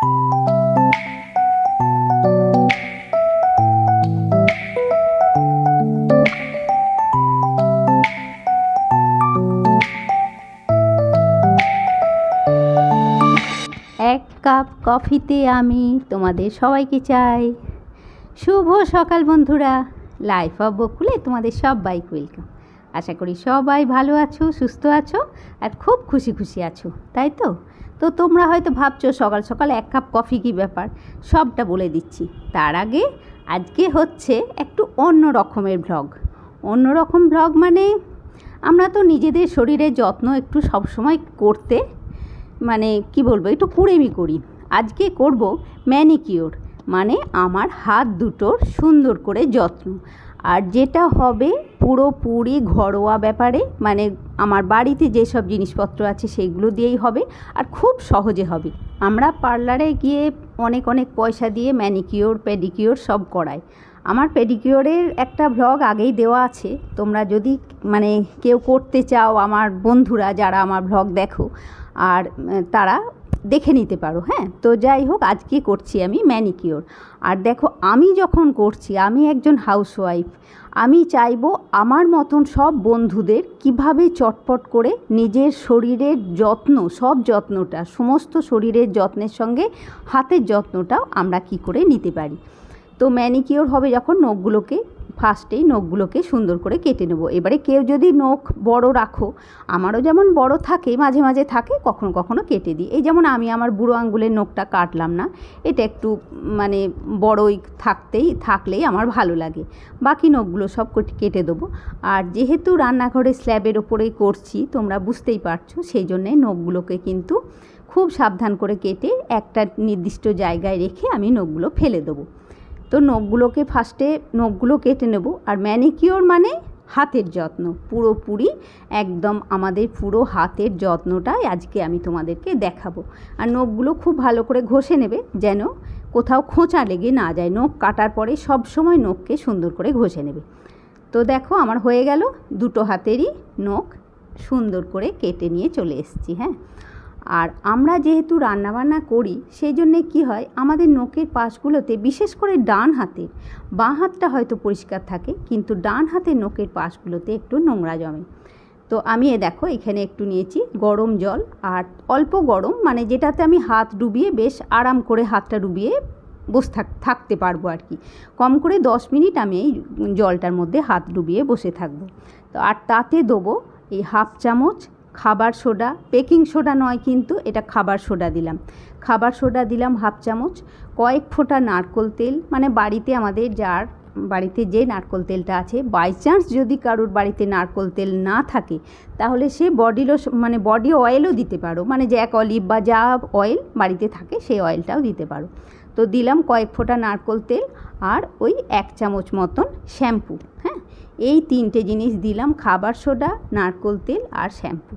এক কাপ কফিতে আমি তোমাদের সবাইকে চাই শুভ সকাল বন্ধুরা। লাইফ অফ বকুলে তোমাদের সবাইকে ওয়েলকাম। আশা করি সবাই ভালো আছো, সুস্থ আছো আর খুব খুশি খুশি আছো, তাই তো? তো তোমরা হয়তো ভাবছো সকাল সকাল এক কাপ কফি কী ব্যাপার, সবটা বলে দিচ্ছি। তার আগে আজকে হচ্ছে একটু অন্য রকমের ব্লগ। অন্য রকম ব্লগ মানে আমরা তো নিজেদের শরীরের যত্ন একটু সবসময় করতে মানে কি বলবো, একটু কুড়েমি করি। আজকে করব ম্যানিকিওর, মানে আমার হাত দুটোর সুন্দর করে যত্ন। আর যেটা হবে পুরোপুরি ঘরোয়া ব্যাপারে, মানে আমার বাড়িতে যেসব জিনিসপত্র আছে সেইগুলো দিয়েই হবে, আর খুব সহজে হবে। আমরা পার্লারে গিয়ে অনেক অনেক পয়সা দিয়ে ম্যানিকিওর পেডিকিওর সব করাই। আমার পেডিকিওরের একটা ভ্লগ আগেই দেওয়া আছে, তোমরা যদি মানে কেউ করতে চাও, আমার বন্ধুরা যারা আমার ভ্লগ দেখো আর তারা দেখে নিতে পারো। হ্যাঁ, তো যাই হোক, আজকে করছি আমি ম্যানিকিওর। আর দেখো, আমি যখন করছি, আমি একজন হাউসওয়াইফ, আমি চাইবো আমার মতন সব বন্ধুদের কিভাবে চটপট করে নিজের শরীরের যত্ন, সব যত্নটা, সমস্ত শরীরের যত্নের সঙ্গে হাতের যত্নটাও আমরা কি করে নিতে পারি। তো ম্যানিকিওর হবে যখন, নখগুলোকে ফার্স্টেই নখগুলোকে সুন্দর করে কেটে নেব। এবারে কেউ যদি নখ বড় রাখো, আমারও যেমন বড় থাকে, মাঝে মাঝে থাকে, কখনো কখনো কেটে দিই। এই যেমন আমি আমার বুড়ো আঙ্গুলের নখটা কাটলাম না, এটা একটু মানে বড়ই থাকলেই আমার ভালো লাগে। বাকি নখগুলো সব কেটে দেবো। আর যেহেতু রান্নাঘরে স্ল্যাবের ওপরেই করছি, তোমরা বুঝতেই পারছো, সেই জন্যে নখগুলোকে কিন্তু খুব সাবধান করে কেটে একটা নির্দিষ্ট জায়গায় রেখে আমি নখগুলো ফেলে দেবো। তো নখগুলোকে ফার্স্টে নখগুলো কেটে নেব। আর ম্যানিকিওর মানে হাতের যত্ন, পুরোপুরি একদম আমাদের পুরো হাতের যত্নটাই আজকে আমি তোমাদেরকে দেখাবো। আর নখগুলো খুব ভালো করে ঘষে নেবে, যেন কোথাও খোঁচা লেগে না যায়। নখ কাটার পরে সব সময় নখকে সুন্দর করে ঘষে নেবে। তো দেখো, আমার হয়ে গেল, দুটো হাতেরই নখ সুন্দর করে কেটে নিয়ে চলে এসেছি। হ্যাঁ, আর আমরা যেহেতু রান্নাবান্না করি, সেই জন্যে কী হয়, আমাদের নখের পাশগুলোতে, বিশেষ করে ডান হাতের, বাঁ হাতটা হয়তো পরিষ্কার থাকে, কিন্তু ডান হাতের নখের পাশগুলোতে একটু নোংরা জমে। তো আমি দেখো, এখানে একটু নিয়েছি গরম জল, আর অল্প গরম, মানে যেটাতে আমি হাত ডুবিয়ে বেশ আরাম করে হাতটা ডুবিয়ে বসে থাকতে পারবো আর কি। কম করে 10 মিনিট আমি এই জলটার মধ্যে হাত ডুবিয়ে বসে থাকবো। তো আর তাতে দেবো এই হাফ চামচ খাবার সোডা, বেকিং সোডা নয় কিন্তু, এটা খাবার সোডা দিলাম। খাবার সোডা দিলাম হাফ চামচ, কয়েক ফোঁটা নারকেল তেল, মানে বাড়িতে আমাদের যার বাড়িতে যে নারকেল তেলটা আছে, বাই চান্স যদি কারোর বাড়িতে নারকেল তেল না থাকে, তাহলে সে বডি অয়েলও দিতে পারো, মানে জ্যাক অলিভ বা যা অয়েল বাড়িতে থাকে সেই অয়েলটাও দিতে পারো। তো দিলাম কয়েক ফোঁটা নারকেল তেল, আর ওই 1 চামচ মতন শ্যাম্পু। হ্যাঁ, এই 3টে জিনিস দিলাম, খাবার সোডা, নারকেল তেল আর শ্যাম্পু।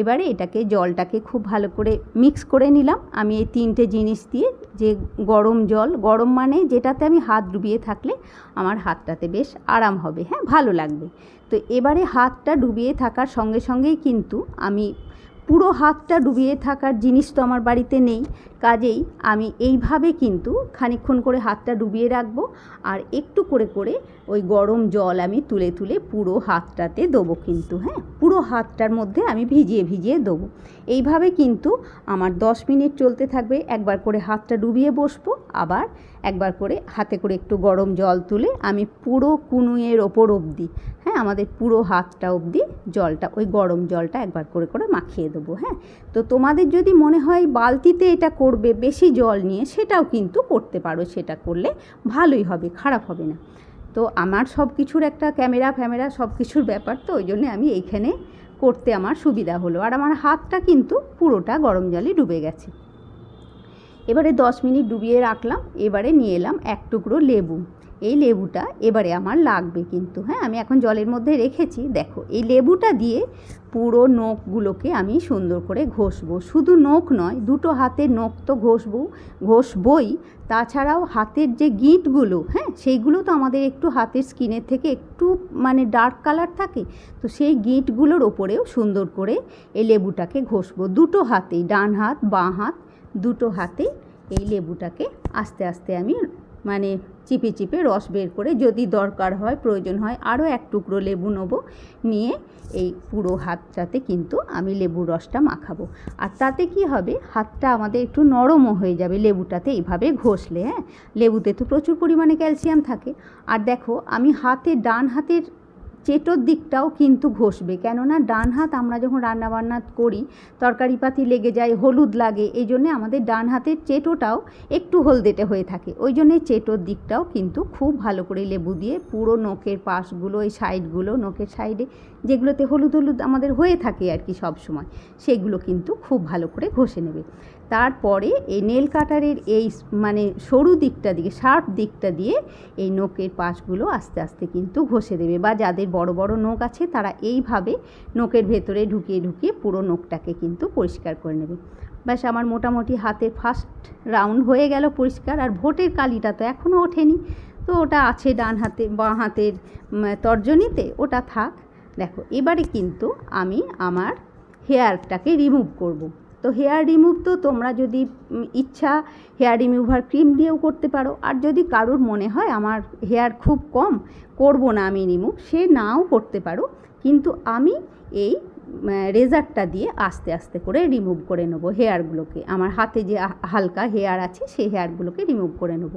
এবারে এটাকে, জলটাকে খুব ভালো করে মিক্স করে নিলাম আমি এই 3টে জিনিস দিয়ে। যে গরম জল, গরম মানে যেটাতে আমি হাত ডুবিয়ে থাকলে আমার হাতটাতে বেশ আরাম হবে, হ্যাঁ, ভালো লাগবে। তো এবারে হাতটা ডুবিয়ে থাকার সঙ্গে সঙ্গেই কিন্তু আমি পুরো হাতটা ডুবিয়ে থাকার জিনিস তো আমার বাড়িতে নেই, কাজেই আমি এইভাবে কিন্তু খানিকক্ষণ করে হাতটা ডুবিয়ে রাখবো, আর একটু করে করে ওই গরম জল আমি তুলে তুলে পুরো হাতটাতে দেবো কিন্তু। হ্যাঁ, পুরো হাতটার মধ্যে আমি ভিজিয়ে ভিজিয়ে দেবো। এইভাবে কিন্তু আমার 10 মিনিট চলতে থাকবে। একবার করে হাতটা ডুবিয়ে বসবো, আবার একবার করে হাতে করে একটু গরম জল তুলে আমি পুরো কুনুইয়ের ওপর অবধি, হ্যাঁ, আমাদের পুরো হাতটা অবধি জলটা, ওই গরম জলটা একবার করে করে মাখিয়ে দেবো। হ্যাঁ, তো তোমাদের যদি মনে হয় বালতিতে এটা করবে বেশি জল নিয়ে, সেটাও কিন্তু করতে পারো, সেটা করলে ভালোই হবে, খারাপ হবে না। তো আমার সব কিছুর একটা ক্যামেরা সব কিছুর ব্যাপার, তো ওই জন্যে আমি এইখানে করতে আমার সুবিধা হলো। আর আমার হাতটা কিন্তু পুরোটা গরম জলে ডুবে গেছে। এবারে 10 মিনিট ডুবিয়ে রাখলাম। এবারে নিয়ে এলাম 1 টুকরো লেবু। এই লেবুটা এবারে আমার লাগবে কিন্তু। হ্যাঁ, আমি এখন জলের মধ্যে রেখেছি। দেখো, এই লেবুটা দিয়ে পুরো নখগুলোকে আমি সুন্দর করে ঘষবো। শুধু নখ নয়, দুটো হাতের নখ তো ঘষবই, তাছাড়াও হাতের যে গিঁটগুলো, হ্যাঁ, সেইগুলো তো আমাদের একটু হাতের স্কিনের থেকে একটু মানে ডার্ক কালার থাকে, তো সেই গিঁটগুলোর ওপরেও সুন্দর করে এই লেবুটাকে ঘষবো। দুটো হাতেই, ডান হাত বাঁ হাত দুটো হাতে এই লেবুটাকে আস্তে আস্তে আমি মানে চিপে চিপে রস বের করে, যদি দরকার হয় প্রয়োজন হয় আরও এক টুকরো লেবু নেব, নিয়ে এই পুরো হাতটাতে কিন্তু আমি লেবুর রসটা মাখাবো। আর তাতে কি হবে, হাতটা আমাদের একটু নরমও হয়ে যাবে লেবুটাতে এইভাবে ঘষলে। হ্যাঁ, লেবুতে তো প্রচুর পরিমাণে ক্যালসিয়াম থাকে। আর দেখো আমি ডান হাতের চেটোর দিকটাও কিন্তু ঘষবে, কেননা ডান হাত আমরা যখন রান্নাবান্না করি তরকারিপাতি লেগে যায়, হলুদ লাগে, এই জন্যে আমাদের ডান হাতের চেটোটাও একটু হলদেটে হয়ে থাকে। ওই জন্যে চেটোর দিকটাও কিন্তু খুব ভালো করে লেবু দিয়ে পুরো নখের পাশগুলো, এই সাইডগুলো, নখের সাইডে যেগুলোতে হলুদ হলুদ আমাদের হয়ে থাকে আর কি সব সময়, সেগুলো কিন্তু খুব ভালো করে ঘষে নেবে। তারপরে এই নেল কাটারের এই মানে সরু দিকটা দিয়ে, শার্প দিকটা দিয়ে এই নখের পাশগুলো আস্তে আস্তে কিন্তু ঘষে দেবে। বা যাদের বড় বড় নখ আছে তারা এইভাবে নখের ভেতরে ঢুকিয়ে ঢুকিয়ে পুরো নখটাকে কিন্তু পরিষ্কার করে নেবে। ব্যাস আমার মোটামুটি হাতের ফার্স্ট রাউন্ড হয়ে গেল পরিষ্কার। আর ভোটের কালিটা তো এখনও ওঠেনি, তো ওটা আছে ডান হাতে, বাঁ হাতের তর্জনীতে, ওটা থাক। দেখো এবারে কিন্তু আমি আমার হেয়ারটাকে রিমুভ করব। তো হেয়ার রিমুভ তো তোমরা যদি ইচ্ছা হেয়ার রিমুভার ক্রিম দিয়েও করতে পারো। আর যদি কারোর মনে হয় আমার হেয়ার খুব কম, করব না আমি রিমুভ, সে নাও করতে পারো। কিন্তু আমি এই রেজারটা দিয়ে আস্তে আস্তে করে রিমুভ করে নেব হেয়ারগুলোকে। আমার হাতে যে হালকা হেয়ার আছে সেই হেয়ারগুলোকে রিমুভ করে নেব।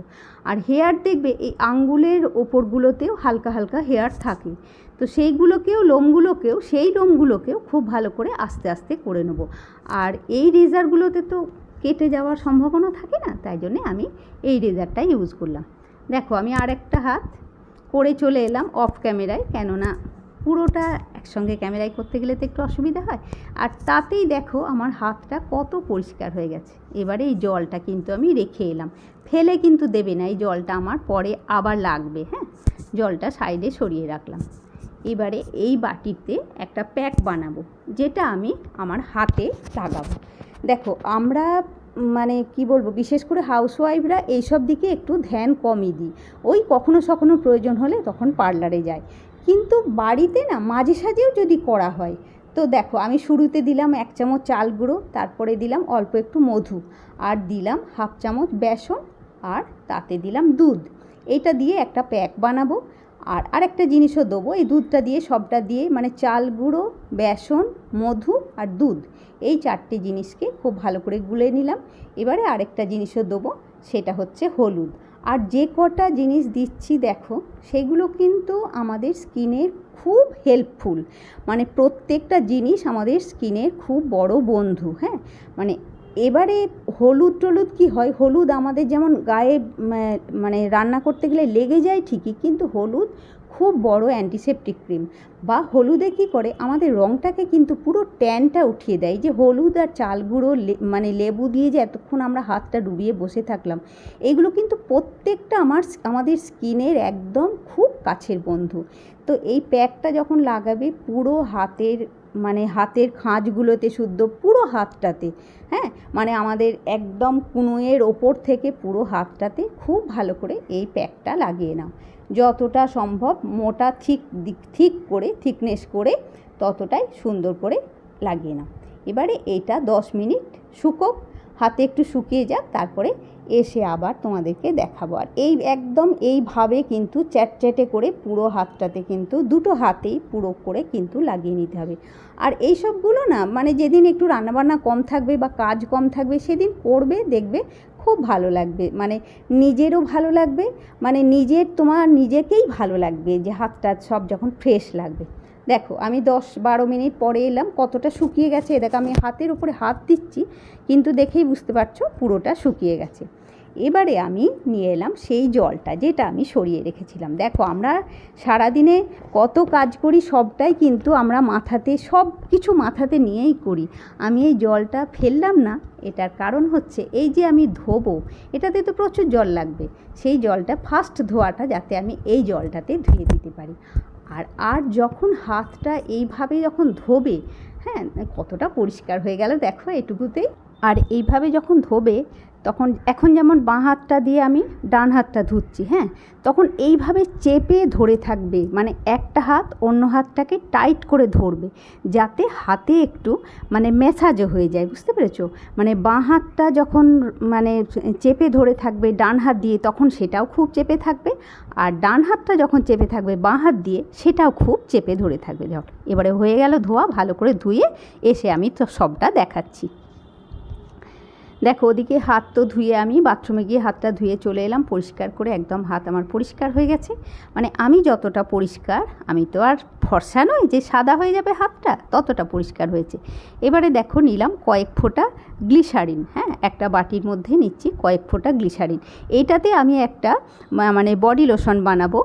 আর হেয়ার দেখবে এই আঙ্গুলের ওপরগুলোতেও হালকা হালকা হেয়ার থাকে, তো সেইগুলোকেও লোমগুলোকেও খুব ভালো করে আস্তে আস্তে করে নেব। আর এই রেজারগুলোতে তো কেটে যাওয়ার সম্ভাবনা থাকে না, তাই জন্যে আমি এই রেজারটাই ইউজ করলাম। দেখো আমি আর একটা হাত করে চলে এলাম অফ ক্যামেরায়, কেননা পুরোটা একসঙ্গে ক্যামেরায় করতে গেলে তো একটু অসুবিধা হয়। আর তাতেই দেখো আমার হাতটা কত পরিষ্কার হয়ে গেছে। এবারে এই জলটা কিন্তু আমি রেখে এলাম, ফেলে কিন্তু দেবে না, এই জলটা আমার পরে আবার লাগবে। হ্যাঁ, জলটা সাইডে সরিয়ে রাখলাম। এবারে এই বাটিতে একটা প্যাক বানাবো, যেটা আমি আমার হাতে লাগাবো। দেখো আমরা মানে কি বলবো, বিশেষ করে হাউসওয়াইফরা এইসব দিকে একটু ধ্যান কমই দিই। ওই কখনো সখনো প্রয়োজন হলে তখন পার্লারে যায়, কিন্তু বাড়িতে না মাঝে সাঝেও যদি করা হয়। তো দেখো আমি শুরুতে দিলাম 1 চামচ চাল গুঁড়ো, তারপরে দিলাম অল্প একটু মধু, আর দিলাম 1/2 চামচ বেসন, আর তাতে দিলাম দুধ। এইটা দিয়ে একটা প্যাক বানাবো। আর আরেকটা জিনিসও দেবো, এই দুধটা দিয়ে সবটা দিয়ে মানে চাল গুঁড়ো, বেসন, মধু আর দুধ, এই 4টে জিনিসকে খুব ভালো করে গুলে নিলাম। এবারে আরেকটা জিনিসও দেবো, সেটা হচ্ছে হলুদ। আর যে কটা জিনিস দিচ্ছি দেখো, সেগুলো কিন্তু আমাদের স্কিনের খুব হেল্পফুল, মানে প্রত্যেকটা জিনিস আমাদের স্কিনের খুব বড় বন্ধু। হ্যাঁ, মানে এবারে হলুদ কী হয়, হলুদ আমাদের যেমন গায়ে মানে রান্না করতে গেলে লেগে যায় ঠিকই, কিন্তু হলুদ খুব বড় অ্যান্টিসেপটিক ক্রিম। বা হলুদে কী করে, আমাদের রঙটাকে কিন্তু পুরো ট্যানটা উঠিয়ে দেয়। যে হলুদ আর চাল গুঁড়ো মানে লেবু দিয়ে যে এতক্ষণ আমরা হাতটা ডুবিয়ে বসে থাকলাম, এগুলো কিন্তু প্রত্যেকটা আমাদের স্কিনের একদম খুব কাছের বন্ধু। তো এই প্যাকটা যখন লাগাবে পুরো হাতের খাঁজগুলোতে শুদ্ধ, পুরো হাতটাতে, হ্যাঁ, মানে আমাদের একদম কনুইয়ের ওপর থেকে পুরো হাতটাতে খুব ভালো করে এই প্যাকটা লাগিয়ে নাও। যতটা সম্ভব মোটা ঠিক করে, থিকনেস করে ততটাই সুন্দর করে লাগিয়ে নাও। এবারে এটা 10 মিনিট শুকোক, হাতে একটু শুকিয়ে যাক, তারপরে এসে আবার তোমাদেরকে দেখাবো। আর একদম এইভাবে কিন্তু চ্যাটচ্যাটে করে পুরো হাতটাতে কিন্তু দুটো হাতেই পুরো করে কিন্তু লাগিয়ে নিতে হবে। আর এই সবগুলো না মানে যেদিন একটু রান্নাবান্না কম থাকবে বা কাজ কম থাকবে সেদিন করবে, দেখবে খুব ভালো লাগবে, মানে নিজেরও ভালো লাগবে, মানে তোমার নিজেকেই ভালো লাগবে যে হাতটা সব যখন ফ্রেশ লাগবে। দেখো আমি 10-12 মিনিট পরে এলাম, কতটা শুকিয়ে গেছে। দেখো আমি হাতের উপরে হাত দিচ্ছি, কিন্তু দেখেই বুঝতে পারছো পুরোটা শুকিয়ে গেছে। এবারে আমি নিয়ে এলাম সেই জলটা, যেটা আমি সরিয়ে রেখেছিলাম। দেখো আমরা সারাদিনে কত কাজ করি, সবটাই কিন্তু আমরা সব কিছু মাথাতে নিয়েই করি। আমি এই জলটা ফেললাম না, এটার কারণ হচ্ছে এই যে আমি ধোবো, এটাতে তো প্রচুর জল লাগবে, সেই জলটা ফার্স্ট ধোয়াটা যাতে আমি এই জলটাতে ধুয়ে দিতে পারি। আর যখন হাতটা এইভাবে যখন ধোবে, হ্যাঁ, কতটা পরিষ্কার হয়ে গেল দেখো এটুকুতেই। আর এইভাবে যখন ধোবে তখন এখন যেমন বাঁ হাতটা দিয়ে আমি ডান হাতটা ধুচ্ছি, হ্যাঁ, তখন এইভাবে চেপে ধরে থাকবে, মানে একটা হাত অন্য হাতটাকে টাইট করে ধরবে যাতে হাতে একটু মানে ম্যাসাজও হয়ে যায়, বুঝতে পেরেছো? মানে বাঁ হাতটা যখন মানে চেপে ধরে থাকবে ডান হাত দিয়ে তখন সেটাও খুব চেপে থাকবে, আর ডান হাতটা যখন চেপে থাকবে বাঁ হাত দিয়ে সেটাও খুব চেপে ধরে থাকবে। যখন এবারে হয়ে গেল ধোয়া, ভালো করে ধুয়ে এসে আমি তো সবটা দেখাচ্ছি। দেখো ওদিকে হাত তো ধুয়ে আমি বাথরুমে গিয়ে হাতটা ধুয়ে চলে এলাম পরিষ্কার করে, একদম হাত আমার পরিষ্কার হয়ে গেছে। মানে আমি যতটা পরিষ্কার, আমি তো আর ফর্সা নই যে সাদা হয়ে যাবে হাতটা, ততটা পরিষ্কার হয়েছে। এবারে দেখো নিলাম কয়েক ফোঁটা গ্লিসারিন, হ্যাঁ, একটা বাটির মধ্যে নিচ্ছি কয়েক ফোঁটা গ্লিসারিন। এইটাতে আমি একটা মানে বডি লোশন বানাবো,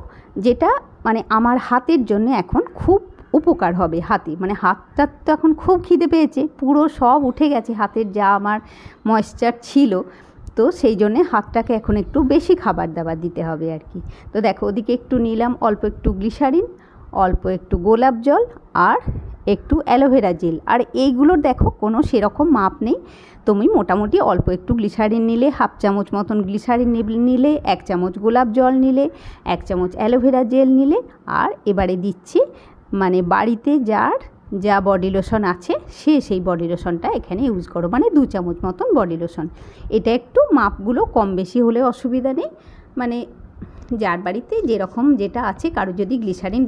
যেটা মানে আমার হাতের জন্য এখন খুব উপকার হবে। হাতে মানে হাতটার তো এখন খুব খিদে পেয়েছে, পুরো সব উঠে গেছে হাতের যা আমার ময়েশ্চার ছিল, তো সেই জন্যে হাতটাকে এখন একটু বেশি খাবার দাবার দিতে হবে আর কি। তো দেখো ওদিকে একটু নিলাম অল্প একটু গ্লিসারিন, অল্প একটু গোলাপ জল আর একটু অ্যালোভেরা জেল। আর এইগুলোর দেখো কোনো সেরকম মাপ নেই, তুমি মোটামুটি অল্প একটু গ্লিসারিন নিলে, হাফ চামচ মতন গ্লিসারিন নিলে, 1 চামচ গোলাপ জল নিলে, 1 চামচ অ্যালোভেরা জেল নিলে, আর এবারে দিচ্ছি মানে বাড়িতে যার যা বডি লোশন আছে সে সেই বডি লোশনটা এখানে ইউজ করো, মানে 2 চামচ মতন বডি লোশন। এটা একটু মাপগুলো কম বেশি হলে অসুবিধা নেই, মানে যার বাড়িতে যেরকম যেটা আছে। কারো যদি গ্লিসারিন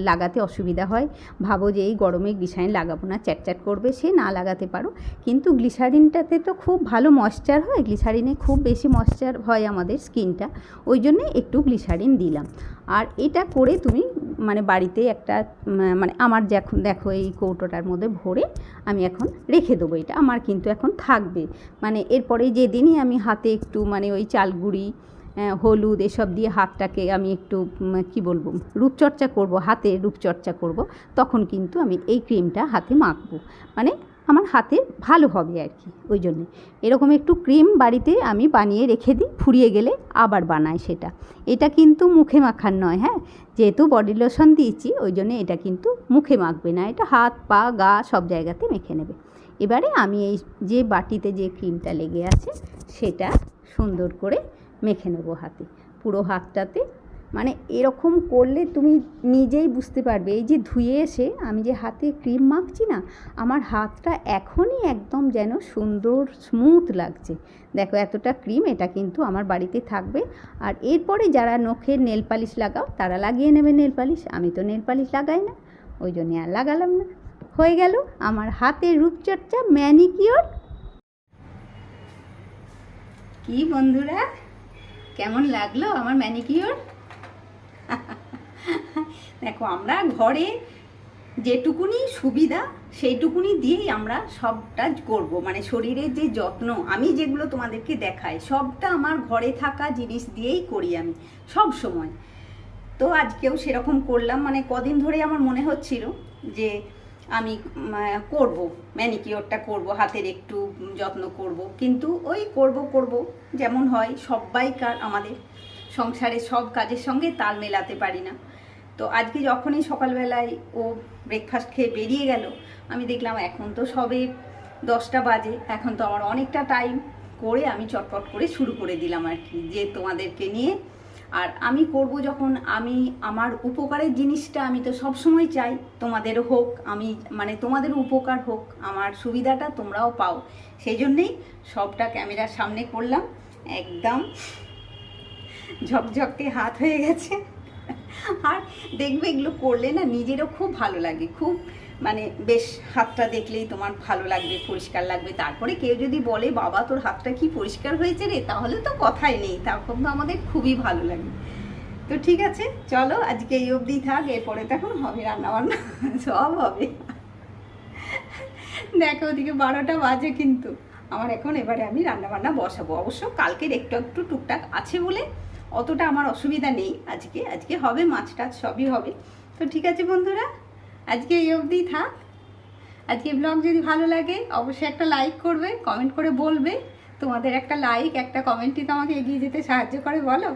লাগাতে অসুবিধা হয়, ভাবো যে এই গরমে গ্লিসারিন লাগাবো না, চ্যাটচ্যাট করবে, সে না লাগাতে পারো। কিন্তু গ্লিসারিনটাতে তো খুব ভালো ময়েশ্চার হয়, গ্লিসারিনে খুব বেশি ময়েশ্চার হয় আমাদের স্কিনটা, ওই জন্যে একটু গ্লিসারিন দিলাম। আর এটা করে তুমি মানে বাড়িতে একটা মানে আমার যখন দেখো এই কৌটোটার মধ্যে ভরে আমি এখন রেখে দেবো। এটা আমার কিন্তু এখন থাকবে, মানে এরপরে যেদিনই আমি হাতে একটু মানে ওই চালগুড়ি হলুদ এসব দিয়ে হাতটাকে আমি একটু কি বলবো রূপচর্চা করব, হাতে রূপচর্চা করব, তখন কিন্তু আমি এই ক্রিমটা হাতে মাখবো, মানে আমার হাতে ভালো হবে আর কি। ওই জন্যে এরকম একটু ক্রিম বাড়িতে আমি বানিয়ে রেখে দিই, ফুরিয়ে গেলে আবার বানাই সেটা। এটা কিন্তু মুখে মাখার নয়, হ্যাঁ, যেহেতু বডি লোশন দিয়েছি ওই জন্যে এটা কিন্তু মুখে মাখবে না, এটা হাত পা গা সব জায়গাতে মেখে নেবে। এবারে আমি এই যে বাটিতে যে ক্রিমটা লেগে আছে সেটা সুন্দর করে মেখে নেবো হাতে, পুরো হাতটাতে। মানে এরকম করলে তুমি নিজেই বুঝতে পারবে, এই যে ধুয়ে এসে আমি যে হাতে ক্রিম মাখছি না, আমার হাতটা এখনই একদম যেন সুন্দর স্মুথ লাগছে। দেখো এতটা ক্রিম, এটা কিন্তু আমার বাড়িতে থাকবে। আর এরপরে যারা নখের নেল পালিশ লাগাও তারা লাগিয়ে নেবে নেল পালিশ, আমি তো নেল পালিশ লাগাই না, ওই জন্যে আর লাগালাম না। হয়ে গেল আমার হাতের রূপচর্চা, ম্যানিকিওর। কি বন্ধুরা, কেমন লাগলো আমার ম্যানিকিওর? দেখো আমরা ঘরে যেটুকুনি সুবিধা সেইটুকুনি দিয়েই আমরা সবটা করব, মানে শরীরের যে যত্ন আমি যেগুলো তোমাদেরকে দেখাই সবটা আমার ঘরে থাকা জিনিস দিয়েই করি আমি সব সময়। তো আজকেও সেরকম করলাম, মানে কদিন ধরে আমার মনে হচ্ছিল যে আমি করব ম্যানিকিওরটা করব, হাতের একটু যত্ন করব, কিন্তু ওই করব যেমন হয় সবাইকার আমাদের সংসারে সব কাজের সঙ্গে তাল মেলাতে পারি না। তো আজকে যখনই সকালবেলায় ও ব্রেকফাস্ট খেয়ে বেরিয়ে গেল, আমি দেখলাম এখন তো সবে 10টা বাজে, এখন তো আমার অনেকটা টাইম, করে আমি চটপট করে শুরু করে দিলাম আর কি, যে তোমাদেরকে নিয়ে। আর আমি করব যখন, আমি আমার উপকারের জিনিসটা আমি তো সব সময় চাই তোমাদের হোক, আমি মানে তোমাদের উপকার হোক, আমার সুবিধাটা তোমরাও পাও, সেই জন্যেই সবটা ক্যামেরার সামনে করলাম। একদম ঝকঝকে হাত হয়ে গেছে। আর দেখবে এগুলো করলে না নিজেরও খুব ভালো লাগে, খুব মানে বেশ হাতটা দেখলেই তোমার ভালো লাগবে, পরিষ্কার লাগবে। তারপরে কেউ যদি বলে বাবা তোর হাতটা কি পরিষ্কার হয়েছে রে, তাহলে তো কথাই নেই, তখন তো আমাদের খুবই ভালো লাগে। তো ঠিক আছে, চলো আজকে এই অবধি থাক, এরপরে তখন হবে রান্নাবান্না, সব হবে। দেখো ওদিকে 12টা বাজে, কিন্তু আমার এখন এবারে আমি রান্নাবান্না বসাবো। অবশ্য কালকের একটু একটু টুকটাক আছে বলে অতটা আমার অসুবিধা নেই, আজকে হবে, মাছ টাছ সবই হবে। তো ঠিক আছে বন্ধুরা, আজকে এই অবধি থাক। আজকে ব্লগ যদি ভালো লাগে অবশ্যই একটা লাইক করবে, কমেন্ট করে বলবে, তোমাদের একটা লাইক একটা কমেন্টই তো আমাকে এগিয়ে যেতে সাহায্য করে বলো।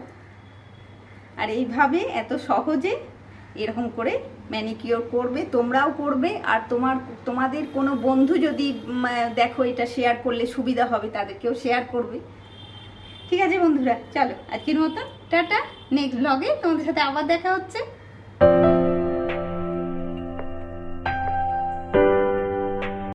আর এইভাবে এত সহজে এরকম করে ম্যানিকিওর করবে, তোমরাও করবে। আর তোমাদের কোনো বন্ধু যদি দেখো এটা শেয়ার করলে সুবিধা হবে, তাদেরকেও শেয়ার করবে। ঠিক আছে বন্ধুরা, চলো আজকের মতো টাটা। নেক্সট ব্লগে তোমাদের সাথে আবার দেখা হচ্ছে।